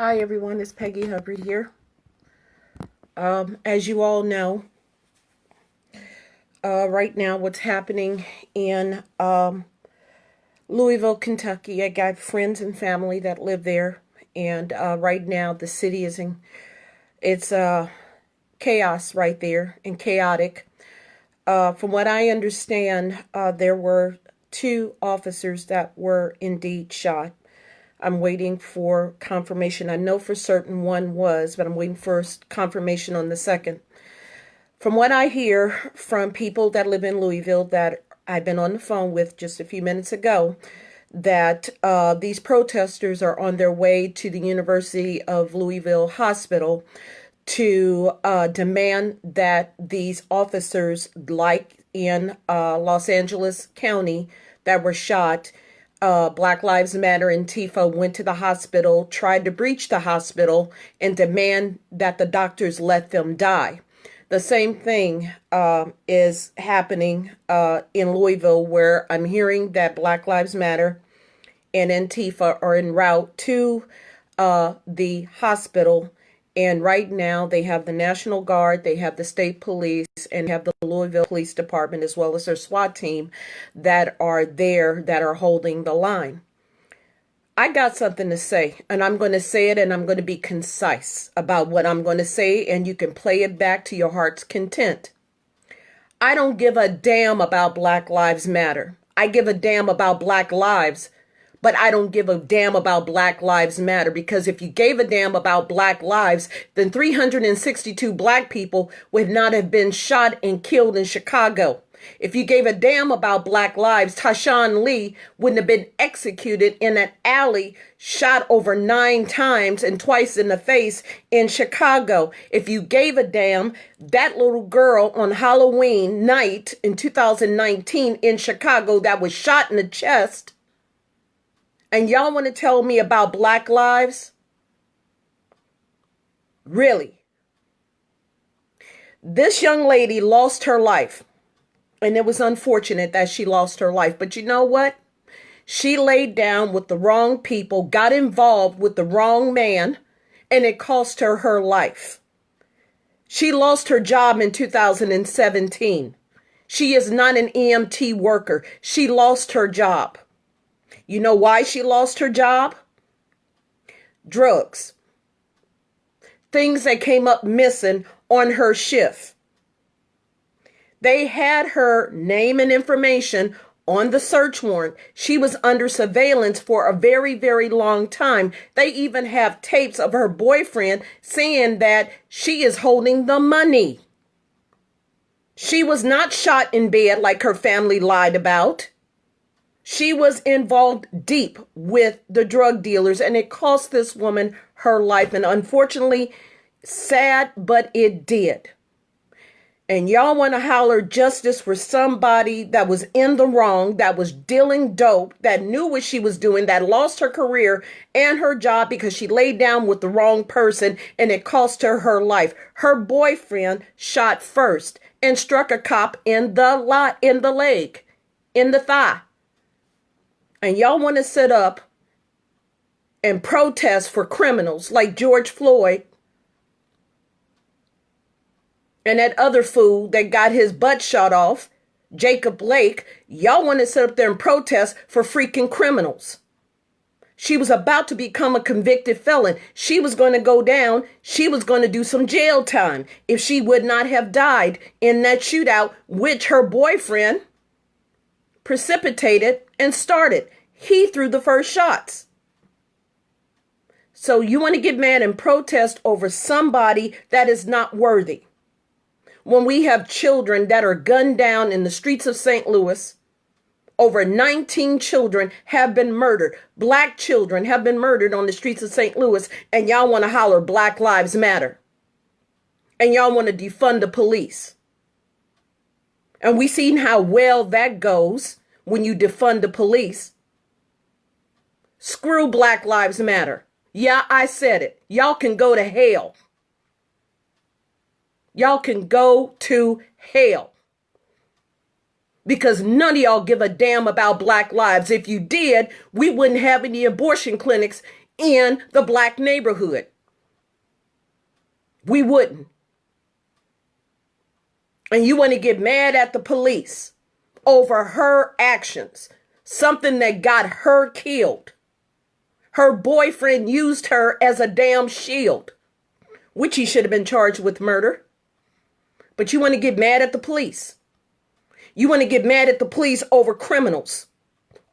Hi everyone, it's Peggy Hubbard here. As you all know, right now what's happening in Louisville, Kentucky, I got friends and family that live there, and right now the city is it's chaos right there and chaotic. From what I understand, there were two officers that were indeed shot. I'm waiting for confirmation. I know for certain one was, but I'm waiting for confirmation on the second. From what I hear from people that live in Louisville that I've been on the phone with just a few minutes ago, that these protesters are on their way to the University of Louisville Hospital to demand that these officers, like in Los Angeles County, that were shot, Black Lives Matter and Antifa went to the hospital, tried to breach the hospital, and demand that the doctors let them die. The same thing is happening in Louisville, where I'm hearing that Black Lives Matter and Antifa are en route to the hospital. And right now they have the National Guard, they have the state police, and have the Louisville Police Department, as well as their SWAT team that are there, that are holding the line. I got something to say, and I'm going to say it, and I'm going to be concise about what I'm going to say, and you can play it back to your heart's content. I don't give a damn about Black Lives Matter. I give a damn about Black lives. But I don't give a damn about Black Lives Matter, because if you gave a damn about Black lives, then 362 Black people would not have been shot and killed in Chicago. If you gave a damn about Black lives, Tashawn Lee wouldn't have been executed in an alley, shot over 9 times and twice in the face in Chicago. If you gave a damn, that little girl on Halloween night in 2019 in Chicago that was shot in the chest, and y'all want to tell me about Black lives? Really? This young lady lost her life. And it was unfortunate that she lost her life. But you know what? She laid down with the wrong people, got involved with the wrong man, and it cost her her life. She lost her job in 2017. She is not an EMT worker. She lost her job. You know why she lost her job? Drugs. Things that came up missing on her shift. They had her name and information on the search warrant. She was under surveillance for a very, very long time. They even have tapes of her boyfriend saying that she is holding the money. She was not shot in bed like her family lied about. She was involved deep with the drug dealers, and it cost this woman her life. And unfortunately, sad, but it did. And y'all want to holler justice for somebody that was in the wrong, that was dealing dope, that knew what she was doing, that lost her career and her job because she laid down with the wrong person, and it cost her her life. Her boyfriend shot first and struck a cop in the leg, in the thigh. And y'all want to sit up and protest for criminals like George Floyd and that other fool that got his butt shot off, Jacob Blake. Y'all want to sit up there and protest for freaking criminals. She was about to become a convicted felon. She was going to go down. She was going to do some jail time if she would not have died in that shootout, which her boyfriend precipitated and started. He threw the first shots. So you want to get mad and protest over somebody that is not worthy, when we have children that are gunned down in the streets of St. Louis. Over 19 children have been murdered. Black children have been murdered on the streets of St. Louis, and y'all want to holler Black Lives Matter. And y'all want to defund the police. And we seen how well that goes when you defund the police. Screw Black Lives Matter. Yeah, I said it. Y'all can go to hell. Y'all can go to hell. Because none of y'all give a damn about Black lives. If you did, we wouldn't have any abortion clinics in the black neighborhood. We wouldn't. And you want to get mad at the police over her actions, something that got her killed. Her boyfriend used her as a damn shield, which he should have been charged with murder. But you want to get mad at the police. You want to get mad at the police over criminals,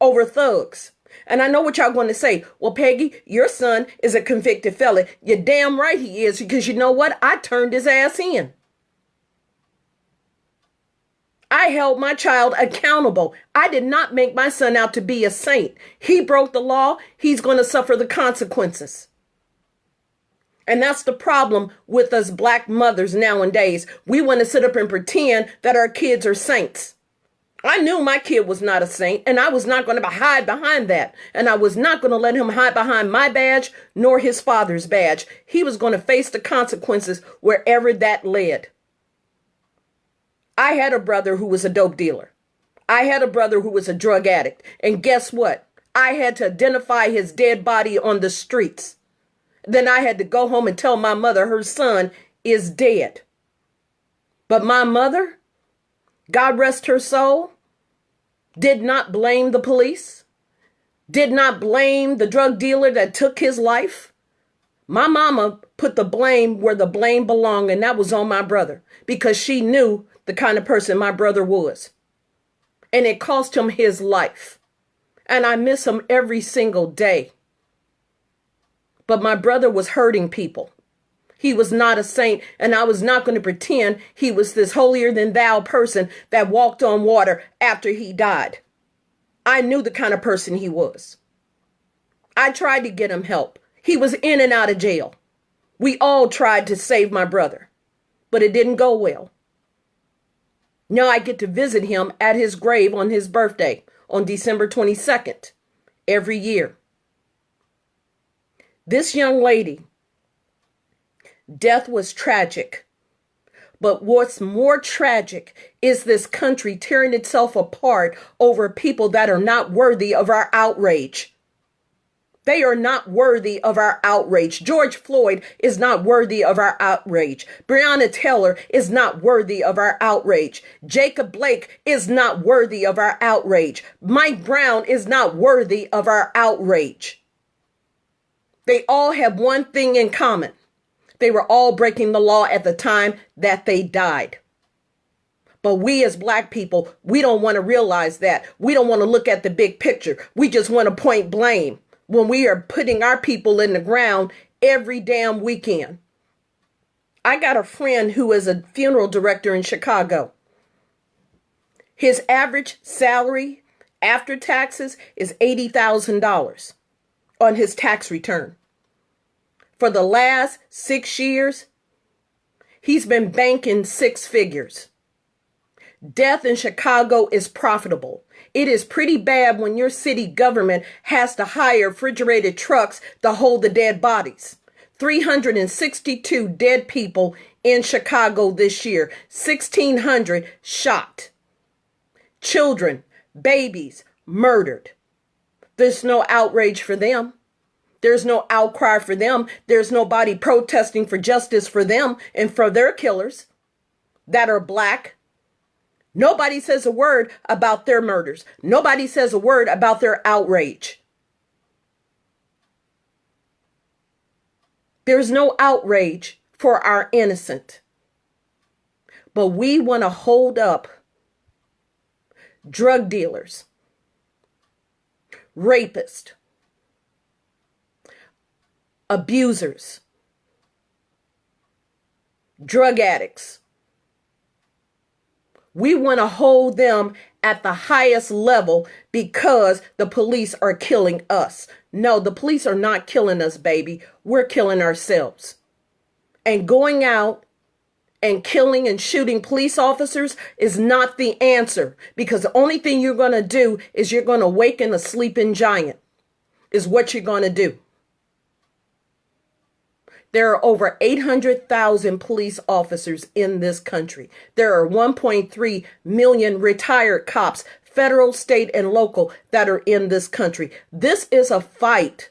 over thugs. And I know what y'all going to say. Well, Peggy, your son is a convicted felon. You're damn right he is, because you know what? I turned his ass in. I held my child accountable. I did not make my son out to be a saint. He broke the law. He's going to suffer the consequences. And that's the problem with us black mothers nowadays. We want to sit up and pretend that our kids are saints. I knew my kid was not a saint, and I was not going to hide behind that. And I was not going to let him hide behind my badge nor his father's badge. He was going to face the consequences wherever that led. I had a brother who was a dope dealer. I had a brother who was a drug addict. And guess what? I had to identify his dead body on the streets. Then I had to go home and tell my mother her son is dead. But my mother, God rest her soul, did not blame the police, did not blame the drug dealer that took his life. My mama put the blame where the blame belonged, and that was on my brother, because she knew the kind of person my brother was. And it cost him his life. And I miss him every single day. But my brother was hurting people. He was not a saint, and I was not going to pretend he was this holier than thou person that walked on water after he died. I knew the kind of person he was. I tried to get him help. He was in and out of jail. We all tried to save my brother, but it didn't go well. Now I get to visit him at his grave on his birthday on December 22nd every year. This young lady, death was tragic. But what's more tragic is this country tearing itself apart over people that are not worthy of our outrage. They are not worthy of our outrage. George Floyd is not worthy of our outrage. Breonna Taylor is not worthy of our outrage. Jacob Blake is not worthy of our outrage. Mike Brown is not worthy of our outrage. They all have one thing in common. They were all breaking the law at the time that they died. But we as black people, we don't want to realize that. We don't want to look at the big picture. We just want to point blame when we are putting our people in the ground every damn weekend. I got a friend who is a funeral director in Chicago. His average salary after taxes is $80,000 on his tax return. For the last 6 years, he's been banking six figures. Death in Chicago is profitable. It is pretty bad when your city government has to hire refrigerated trucks to hold the dead bodies. 362 dead people in Chicago this year. 1,600 shot. Children, babies murdered. There's no outrage for them. There's no outcry for them. There's nobody protesting for justice for them and for their killers that are black. Nobody says a word about their murders. Nobody says a word about their outrage. There's no outrage for our innocent. But we want to hold up drug dealers, rapists, abusers, drug addicts. We want to hold them at the highest level because the police are killing us. No, the police are not killing us, baby. We're killing ourselves. And going out and killing and shooting police officers is not the answer, because the only thing you're going to do is you're going to awaken a sleeping giant, is what you're going to do. There are over 800,000 police officers in this country. There are 1.3 million retired cops, federal, state, and local, that are in this country. This is a fight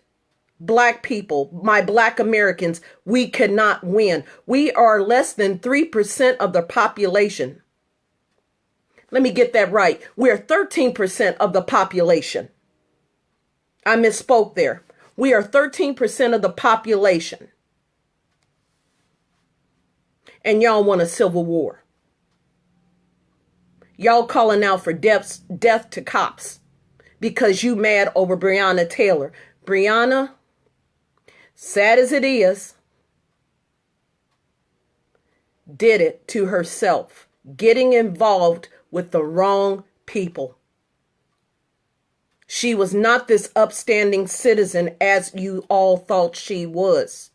Black people, my Black Americans, we cannot win. We are less than 3% of the population. Let me get that right. We're 13% of the population. I misspoke there. We are 13% of the population. And y'all want a civil war. Y'all calling out for death to cops because you mad over Breonna Taylor. Breonna, sad as it is, did it to herself, getting involved with the wrong people. She was not this upstanding citizen as you all thought she was.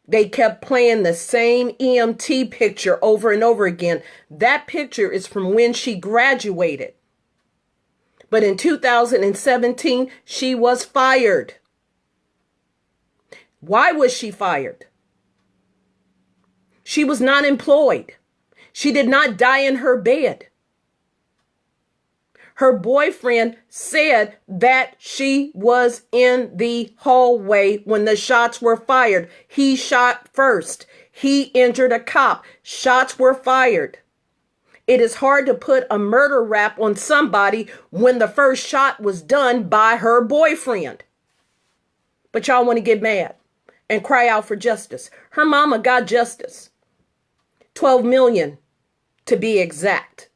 They kept playing the same EMT picture over and over again. That picture is from when she graduated. But in 2017, she was fired. Why was she fired? She was not employed. She did not die in her bed. Her boyfriend said that she was in the hallway when the shots were fired. He shot first. He injured a cop. Shots were fired. It is hard to put a murder rap on somebody when the first shot was done by her boyfriend. But y'all want to get mad and cry out for justice. Her mama got justice. 12 million to be exact.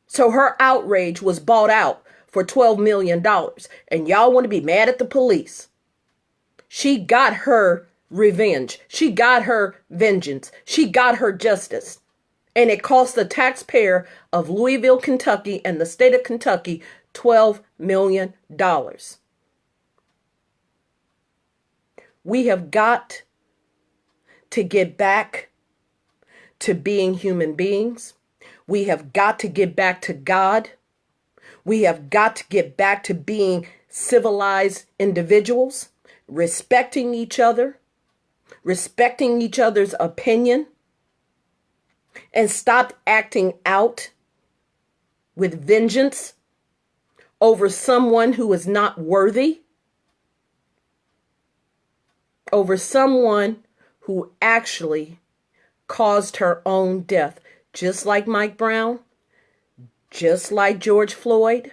So her outrage was bought out for $12 million. And y'all want to be mad at the police. She got her revenge. She got her vengeance. She got her justice. And it cost the taxpayer of Louisville, Kentucky and the state of Kentucky $12 million. We have got to get back to being human beings. We have got to get back to God. We have got to get back to being civilized individuals, respecting each other, respecting each other's opinion, and stop acting out with vengeance over someone who is not worthy, over someone who actually caused her own death. Just like Mike Brown, just like George Floyd,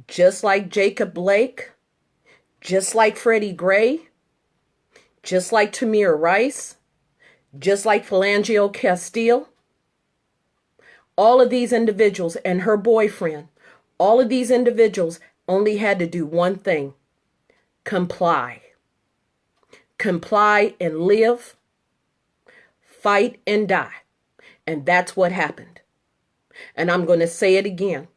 just like Jacob Blake, just like Freddie Gray, just like Tamir Rice, just like Philando Castile. All of these individuals and her boyfriend, all of these individuals only had to do one thing: comply. Comply and live, fight and die. And that's what happened. And I'm going to say it again.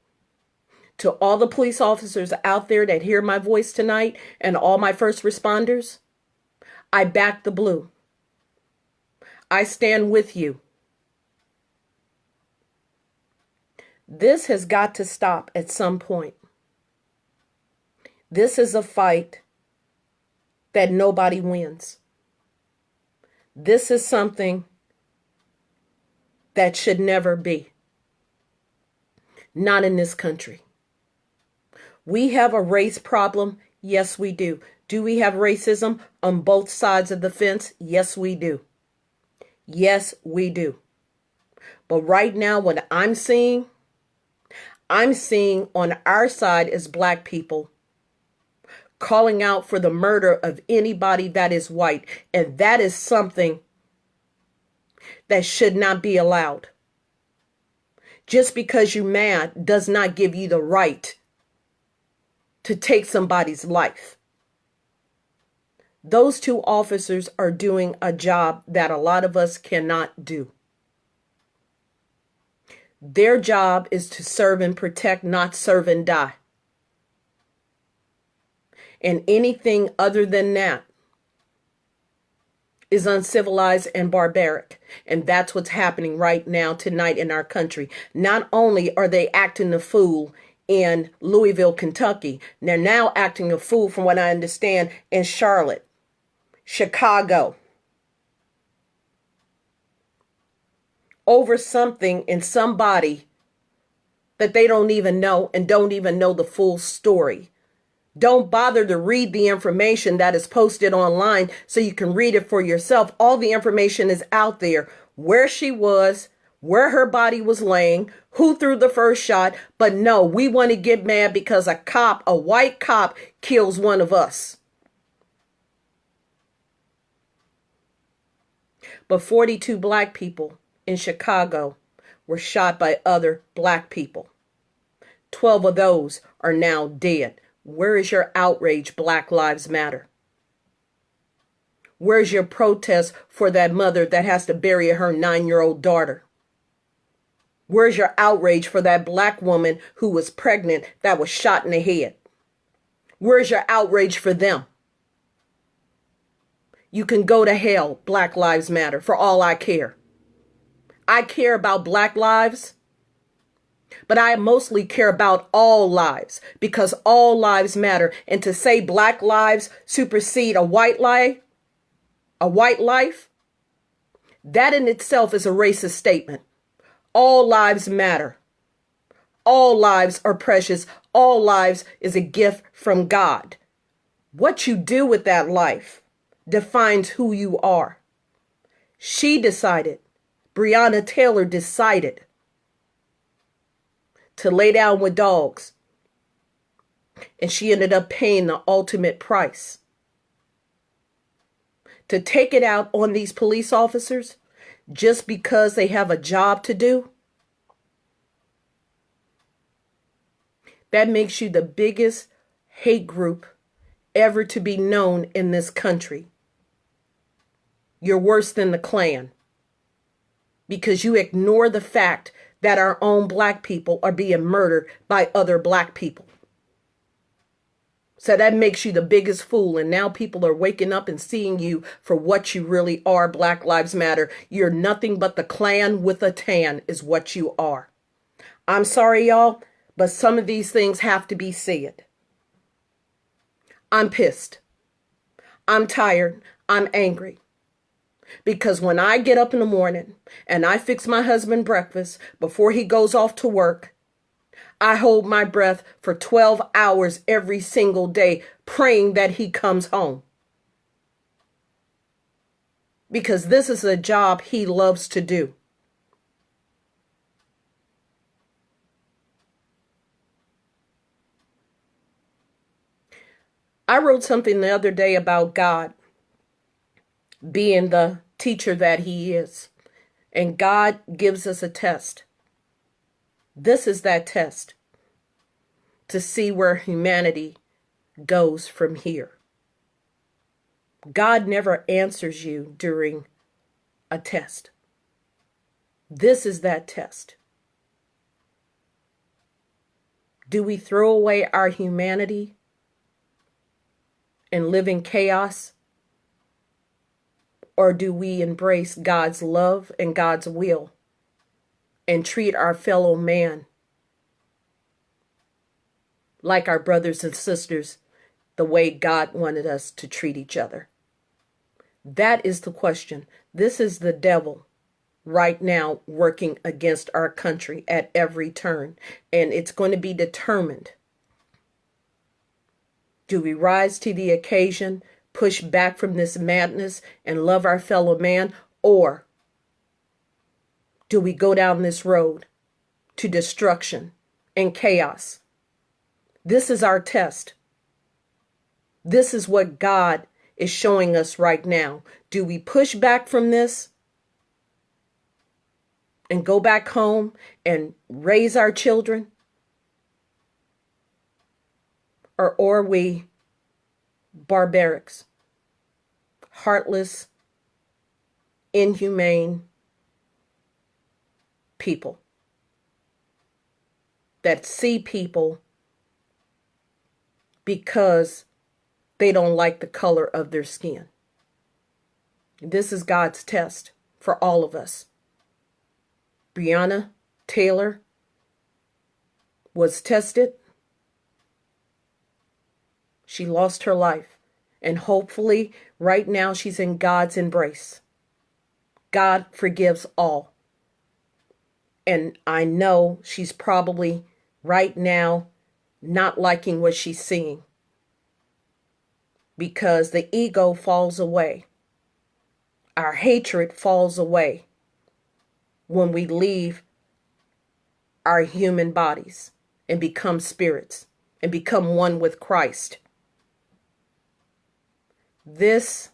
To all the police officers out there that hear my voice tonight and all my first responders, I back the blue. I stand with you. This has got to stop at some point. This is a fight that nobody wins. This is something that should never be. Not in this country. We have a race problem. Yes, we do. Do we have racism on both sides of the fence? Yes, we do. Yes, we do. But right now, what I'm seeing on our side as Black people calling out for the murder of anybody that is white. And that is something that should not be allowed. Just because you're mad does not give you the right to take somebody's life. Those two officers are doing a job that a lot of us cannot do. Their job is to serve and protect, not serve and die. And anything other than that is uncivilized and barbaric. And that's what's happening right now tonight in our country. Not only are they acting a fool in Louisville, Kentucky, they're now acting a fool, from what I understand, in Charlotte, Chicago, over something and somebody that they don't even know and don't even know the full story Don't bother to read the information that is posted online so you can read it for yourself. All the information is out there. Where she was, where her body was laying, who threw the first shot. But no, we want to get mad because a cop, a white cop, kills one of us. But 42 black people in Chicago were shot by other black people. 12 of those are now dead. Where is your outrage, Black Lives Matter? Where's your protest for that mother that has to bury her 9-year-old daughter? Where's your outrage for that black woman who was pregnant that was shot in the head? Where's your outrage for them? You can go to hell, Black Lives Matter, for all I care. I care about black lives, but I mostly care about all lives because all lives matter. And to say black lives supersede a white life, that in itself is a racist statement. All lives matter. All lives are precious. All lives is a gift from God. What you do with that life defines who you are. She decided, Breonna Taylor decided to lay down with dogs. And she ended up paying the ultimate price. To take it out on these police officers just because they have a job to do, that makes you the biggest hate group ever to be known in this country. You're worse than the Klan because you ignore the fact that our own black people are being murdered by other black people. So that makes you the biggest fool. And now people are waking up and seeing you for what you really are, Black Lives Matter. You're nothing but the Klan with a tan is what you are. I'm sorry, y'all, but some of these things have to be said. I'm pissed. I'm tired. I'm angry. Because when I get up in the morning and I fix my husband breakfast before he goes off to work, I hold my breath for 12 hours every single day, praying that he comes home. Because this is a job he loves to do. I wrote something the other day about God being the teacher that he is. And God gives us a test. This is that test to see where humanity goes from here. God never answers you during a test. This is that test. Do we throw away our humanity and live in chaos? Or do we embrace God's love and God's will and treat our fellow man like our brothers and sisters the way God wanted us to treat each other? That is the question. This is the devil right now working against our country at every turn. And it's going to be determined. Do we rise to the occasion, push back from this madness and love our fellow man? Or do we go down this road to destruction and chaos? This is our test. This is what God is showing us right now. Do we push back from this and go back home and raise our children? Or are we barbarics, heartless, inhumane people that see people because they don't like the color of their skin? This is God's test for all of us. Breonna Taylor was tested. She lost her life. And hopefully right now she's in God's embrace. God forgives all. And I know she's probably right now not liking what she's seeing. because the ego falls away. Our hatred falls away when we leave our human bodies and become spirits and become one with Christ. This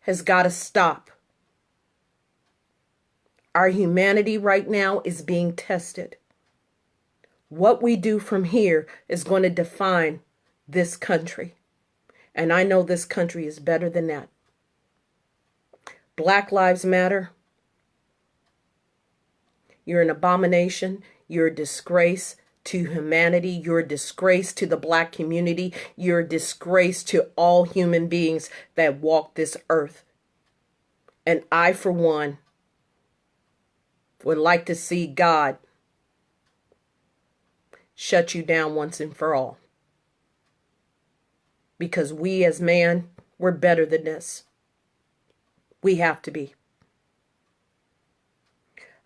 has got to stop. Our humanity right now is being tested. What we do from here is going to define this country. And I know this country is better than that. Black Lives Matter. You're an abomination. You're a disgrace to humanity. You're a disgrace to the black community. You're a disgrace to all human beings that walk this earth. And I, for one, would like to see God shut you down once and for all. Because we as man, we're better than this. We have to be.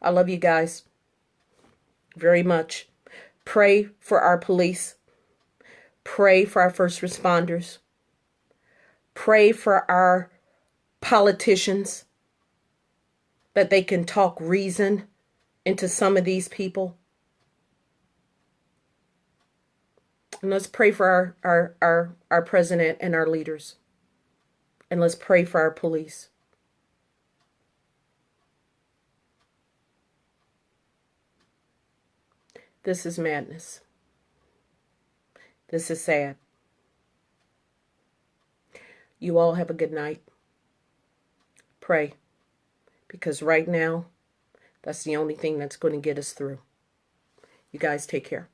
I love you guys very much. Pray for our police. Pray for our first responders. Pray for our politicians, that they can talk reason into some of these people. And let's pray for our president and our leaders. And let's pray for our police. This is madness. This is sad. You all have a good night. Pray. Because right now, that's the only thing that's going to get us through. You guys take care.